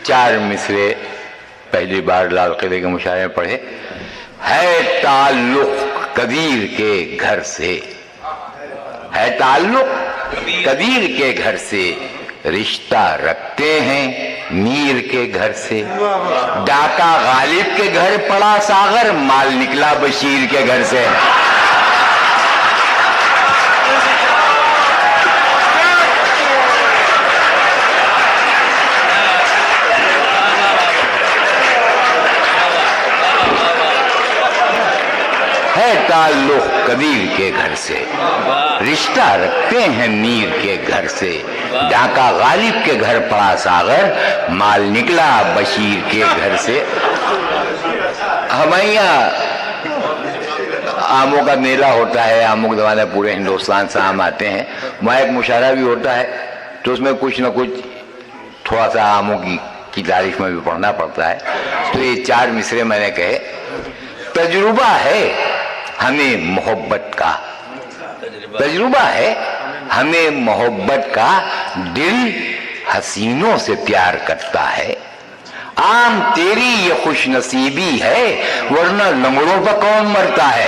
4 مصرے پہلی بار لال قلعے کے مشاعرے میں پڑھے. ہے تعلق قدیر کے گھر سے، ہے تعلق قدیر کے گھر سے، رشتہ رکھتے ہیں میر کے گھر سے. ڈاکہ غالب کے گھر پڑا ساغر، مال نکلا بشیر کے گھر سے. ہے تعلق قدیر کے گھر سے، رشتہ رکھتے ہیں میر کے گھر سے. ڈاکہ غالب کے گھر پڑا ساغر، مال نکلا بشیر کے گھر سے. ہمارے یہاں آموں کا میلہ ہوتا ہے، آموں کے زمانے پورے ہندوستان سے آم آتے ہیں. وہاں ایک مشاعرہ بھی ہوتا ہے تو اس میں کچھ نہ کچھ تھوڑا سا آموں کی تاریخ میں بھی پڑھنا پڑتا ہے. تو یہ 4 مصرے میں نے کہے. تجربہ ہے ہمیں محبت کا، تجربہ ہے ہمیں محبت کا، دل حسینوں سے پیار کرتا ہے. عام تیری یہ خوش نصیبی ہے، ورنہ لنگڑوں پر کون مرتا ہے.